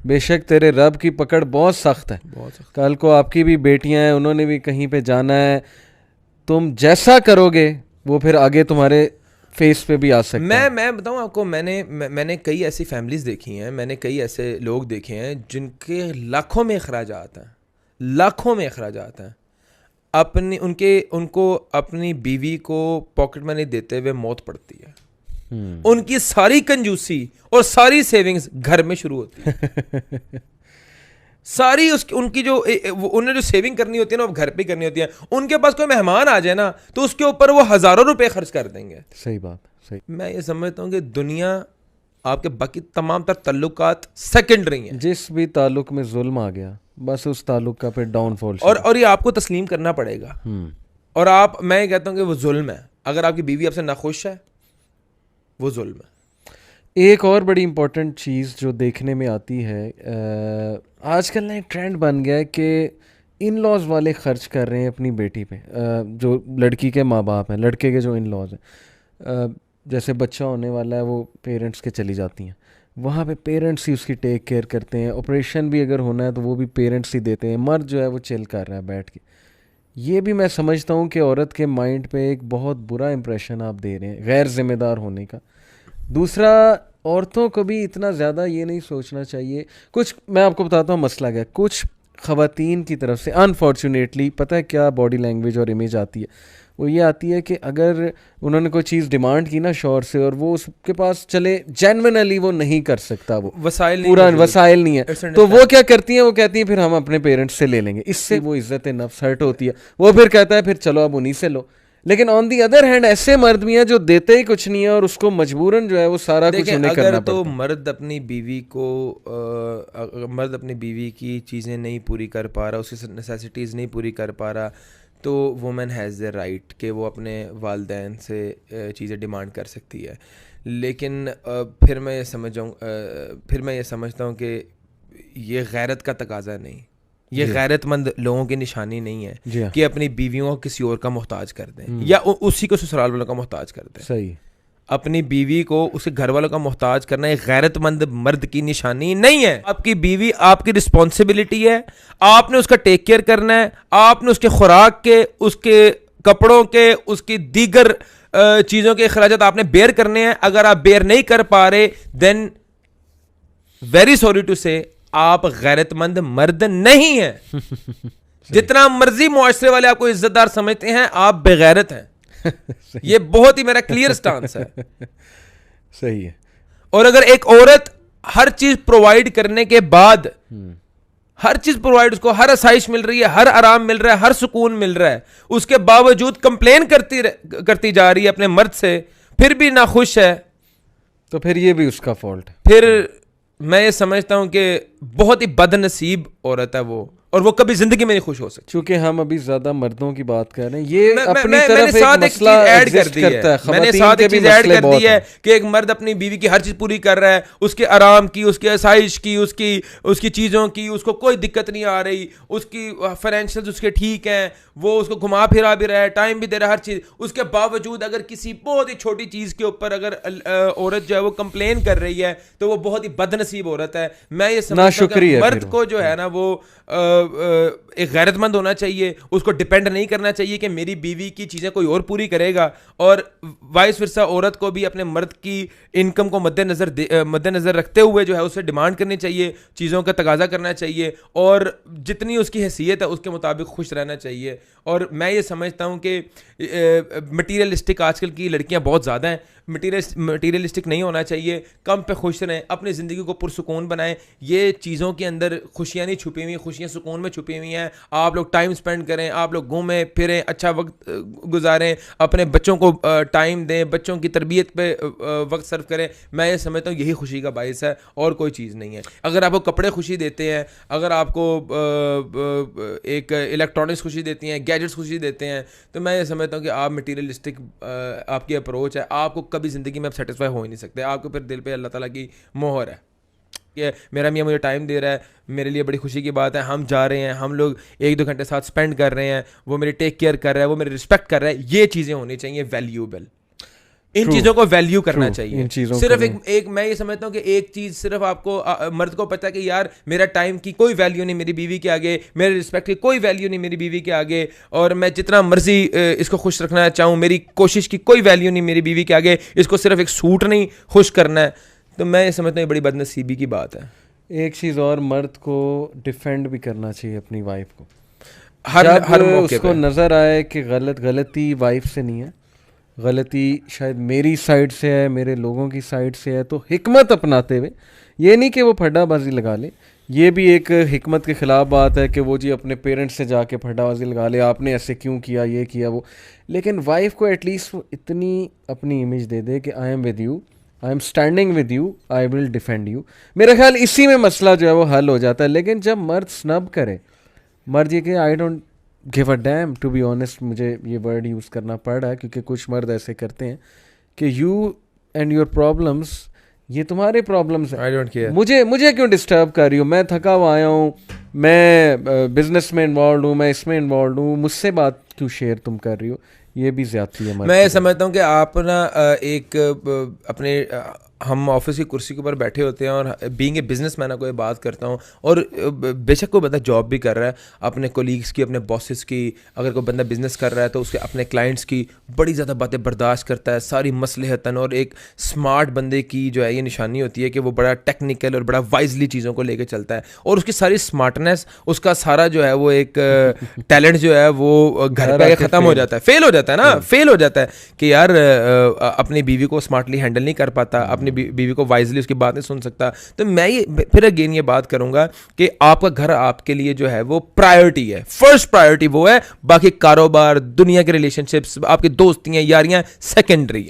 बेशक तेरे रब की पकड़ बहुत सख्त है, बहुत सख्त। कल को आपकी भी बेटियां हैं, उन्होंने भी कहीं पे जाना है, तुम जैसा करोगे वो फिर आगे तुम्हारे फेस पे भी आ सकता है। मैं बताऊं आपको, मैंने कई ऐसी फैमिलीज देखी हैं, मैंने कई ऐसे लोग देखे हैं जिनके लाखों में अखराजात हैं, लाखों में अखराजात हैं, उनको अपनी बीवी को पॉकेट मनी देते हुए मौत पड़ती है। उनकी सारी कंजूसी और सारी सेविंग्स घर में शुरू होती है। सारी उनकी जो उन्हें जो सेविंग करनी होती है ना, वो घर पे करनी होती है। उनके पास कोई मेहमान आ जाए ना, तो उसके ऊपर वो हजारों रुपए खर्च कर देंगे। सही बात, सही। मैं ये समझता हूँ कि दुनिया आपके बाकी तमाम तर ताल्लुकात सेकेंडरी हैं। जिस भी ताल्लुक में जुल्म आ गया, बस उस ताल्लुक का फिर डाउनफॉल। और ये आपको तस्लीम करना पड़ेगा। और मैं कहता हूँ कि वो जुल्म है। अगर आपकी बीवी आपसे नाखुश है, वो जुल्म है। एक और बड़ी इंपॉर्टेंट चीज़ जो देखने में आती है, आजकल ना एक ट्रेंड बन गया है कि इन लॉज वाले खर्च कर रहे हैं अपनी बेटी पे, जो लड़की के माँ बाप हैं, लड़के के जो इन लॉज हैं, जैसे बच्चा होने वाला है वो पेरेंट्स के चली जाती हैं, वहाँ पे पेरेंट्स ही उसकी टेक केयर करते हैं, ऑपरेशन भी अगर होना है तो वो भी पेरेंट्स ही देते हैं, मर्द जो है वो चिल कर रहा है बैठ के। ये भी मैं समझता हूँ कि औरत के माइंड पे एक बहुत बुरा इंप्रेशन आप दे रहे हैं गैर जिम्मेदार होने का। दूसरा, औरतों को भी इतना ज़्यादा ये नहीं सोचना चाहिए। कुछ मैं आपको बताता हूँ मसला क्या, कुछ ख़वातीन की तरफ से अनफॉर्चुनेटली पता है क्या बॉडी लैंग्वेज और इमेज आती है, वो ये आती है कि अगर उन्होंने कोई चीज़ डिमांड की ना शौहर से और वो उसके पास चले जेन्युइनली वो नहीं कर सकता, वो पूरा वसाइल नहीं है, तो वो क्या करती हैं, वो कहती हैं फिर हम अपने पेरेंट्स से ले लेंगे। इससे वो इज़्ज़त नफ्स हर्ट होती है, वो फिर कहता है फिर चलो अब उन्हीं से लो। लेकिन ऑन दी अदर हैंड ऐसे मर्द भी हैं जो देते ही कुछ नहीं है और उसको मजबूरन जो है वो सारा कुछ उन्हें करना पड़ता है। तो मर्द अपनी बीवी की चीज़ें नहीं पूरी कर पा रहा, उसकी नेसेसिटीज़ नहीं पूरी कर पा रहा, तो वुमेन हैज़ द राइट कि वो अपने वालिदैन से चीज़ें डिमांड कर सकती है। लेकिन फिर मैं ये समझता हूँ कि ये गैरत का तकाजा नहीं, ये गैरतमंद लोगों की निशानी नहीं है कि अपनी बीवियों को किसी और का मोहताज कर दें या उसी को ससुराल वालों का मोहताज कर दें। सही। अपनी बीवी को उसके घर वालों का मोहताज करना एक गैरतमंद मर्द की निशानी नहीं है। आपकी बीवी आपकी रिस्पॉन्सिबिलिटी है, आपने उसका टेक केयर करना है, आपने उसके खुराक के, उसके कपड़ों के, उसकी दीगर चीज़ों के अखराजात आपने बेयर करने हैं। अगर आप बेयर नहीं कर पा रहे, देन वेरी सॉरी टू से आप गैरतमंद मर्द नहीं हैं। जितना मर्जी मुआशरे वाले आपको इज्जतदार समझते हैं, आप बेगैरत हैं। ये बहुत ही मेरा क्लियर स्टांस है। सही है। और अगर एक औरत हर चीज प्रोवाइड करने के बाद, हर चीज प्रोवाइड, उसको हर आसाइश मिल रही है, हर आराम मिल रहा है, हर सुकून मिल रहा है, उसके बावजूद कंप्लेन करती जा रही है अपने मर्द से, फिर भी नाखुश है, तो फिर ये भी उसका फॉल्ट है। फिर मैं ये समझता हूं कि बहुत ही बदनसीब औरत है वो, और वो कभी जिंदगी में नहीं खुश हो सकती। क्योंकि हम अभी ज्यादा मर्दों की बात कर रहे हैं, ये अपनी तरफ एक मसला ऐड कर दी है। मैंने साथ एक चीज ऐड कर दी है कि एक मर्द अपनी बीवी की हर चीज पूरी कर रहा है, उसके आराम की, उसके आसाइश की, उसकी चीजों की उसको कोई दिक्कत नहीं आ रही, उसकी फाइनेंशियल उसके ठीक हैं, वो उसको घुमा फिरा भी रहा है, टाइम भी दे रहा है, हर चीज। उसके बावजूद अगर किसी बहुत ही छोटी चीज के ऊपर अगर औरत जो है वो कंप्लेन कर रही है, तो वो बहुत ही बदनसीब औरत है। मैं ये समझता हूं मर्द को जो है ना वो एक गैरतमंद होना चाहिए, उसको डिपेंड नहीं करना चाहिए कि मेरी बीवी की चीज़ें कोई और पूरी करेगा, और वाइस वर्सा औरत को भी अपने मर्द की इनकम को मद्देनज़र रखते हुए जो है उससे डिमांड करनी चाहिए, चीज़ों का तकाजा करना चाहिए, और जितनी उसकी हैसियत है उसके मुताबिक खुश रहना चाहिए। और मैं ये समझता हूँ कि मटीरियलिस्टिक आजकल की लड़कियाँ बहुत ज़्यादा हैं, मटीरियलिस्टिक नहीं होना चाहिए, कम पे खुश रहें, अपनी ज़िंदगी को पुरसुकून बनाएं। ये चीज़ों के अंदर खुशियाँ नहीं छुपी हुई, खुशियाँ सुकून में छुपी हुई हैं। आप लोग टाइम स्पेंड करें, आप लोग घूमें फिरें, अच्छा वक्त गुजारें, अपने बच्चों को टाइम दें, बच्चों की तरबियत पे वक्त सर्व करें। मैं ये समझता हूँ यही खुशी का बायस है, और कोई चीज़ नहीं है। अगर आपको कपड़े खुशी देते हैं, अगर आपको एक इलेक्ट्रॉनिक्स खुशी देती हैं, गैजेट्स खुशी देते हैं, तो मैं ये समझता हूँ कि आप मटीरियलिस्टिक आपकी अप्रोच है, आपको कभी ज़िंदगी में आप सेटिस्फाई हो ही नहीं सकते। आपको फिर दिल पे अल्लाह ताला की मोहर है कि मेरा मियाँ मुझे टाइम दे रहा है, मेरे लिए बड़ी खुशी की बात है, हम जा रहे हैं, हम लोग 1-2 घंटे साथ स्पेंड कर रहे हैं, वो मेरी टेक केयर कर रहा है, वो मेरी रिस्पेक्ट कर रहा है। ये चीज़ें होनी चाहिए वैल्यूएबल। इन चीजों को वैल्यू करना चाहिए। इन चीजों सिर्फ एक मैं ये समझता हूँ कि एक चीज सिर्फ आपको मर्द को पता है कि यार मेरा टाइम की कोई वैल्यू नहीं मेरी बीवी के आगे, मेरे रिस्पेक्ट की कोई वैल्यू नहीं मेरी बीवी के आगे, और मैं जितना मर्जी इसको खुश रखना चाहूँ, मेरी कोशिश की कोई वैल्यू नहीं मेरी बीवी के आगे, इसको सिर्फ एक सूट नहीं खुश करना है, तो मैं ये समझता हूँ बड़ी बदनसीबी की बात है। एक चीज़ और, मर्द को डिफेंड भी करना चाहिए अपनी वाइफ को। हर मौके उसको नज़र आए कि गलती वाइफ से नहीं है, गलती शायद मेरी साइड से है, मेरे लोगों की साइड से है, तो हिकमत अपनाते हुए, ये नहीं कि वो फड्डाबाजी लगा ले, ये भी एक हिकमत के ख़िलाफ़ बात है कि वो जी अपने पेरेंट्स से जाके फड्डाबाजी लगा ले, आपने ऐसे क्यों किया, ये किया वो। लेकिन वाइफ को एटलीस्ट वो इतनी अपनी इमेज दे दे कि I am with you, I am standing with you, I will defend you. मेरा ख्याल इसी में मसला जो है वो हल हो जाता है। लेकिन जब मर्द स्नब करे, मर्द ये कि I don't give a damn, to be honest मुझे ये वर्ड यूज़ करना पड़ रहा है क्योंकि कुछ मर्द ऐसे करते हैं कि यू एंड योर प्रॉब्लम्स, ये तुम्हारे प्रॉब्लम्स हैं, आई डोंट केयर, मुझे क्यों डिस्टर्ब कर रही हो, मैं थका हुआ आया हूँ, मैं बिजनेस में इन्वॉल्व हूँ, मैं इसमें इन्वॉल्व हूँ, मुझसे बात क्यों शेयर तुम कर रही हो। ये भी ज्यादती है। मैं समझता हूँ कि आप ना एक अपने हम ऑफिस की कुर्सी के ऊपर बैठे होते हैं और बीइंग ए बिजनेसमैन कोई बात करता हूँ, और बेशक कोई बंदा जॉब भी कर रहा है, अपने कोलीग्स की, अपने बॉसेस की, अगर कोई बंदा बिजनेस कर रहा है तो उसके अपने क्लाइंट्स की बड़ी ज़्यादा बातें बर्दाश्त करता है, सारी मसलहतन। और एक स्मार्ट बंदे की जो है ये निशानी होती है कि वो बड़ा टेक्निकल और बड़ा वाइजली चीज़ों को लेकर चलता है, और उसकी सारी स्मार्टनेस, उसका सारा जो है वो एक टैलेंट जो है वो घर पे ख़त्म हो जाता है, फेल हो जाता है ना, फेल हो जाता है कि यार अपनी बीवी को स्मार्टली हैंडल नहीं कर पाता, अपनी बीवी को वाइजली उसकी बात नहीं सुन सकता। तो मैं ये फिर अगेन ये बात करूंगा कि आपका घर आपके लिए जो है वो प्रायोरिटी है, फर्स्ट प्रायोरिटी वो है, बाकी कारोबार, दुनिया के रिलेशनशिप्स, आपकी दोस्तियां, यारियां सेकेंडरी है।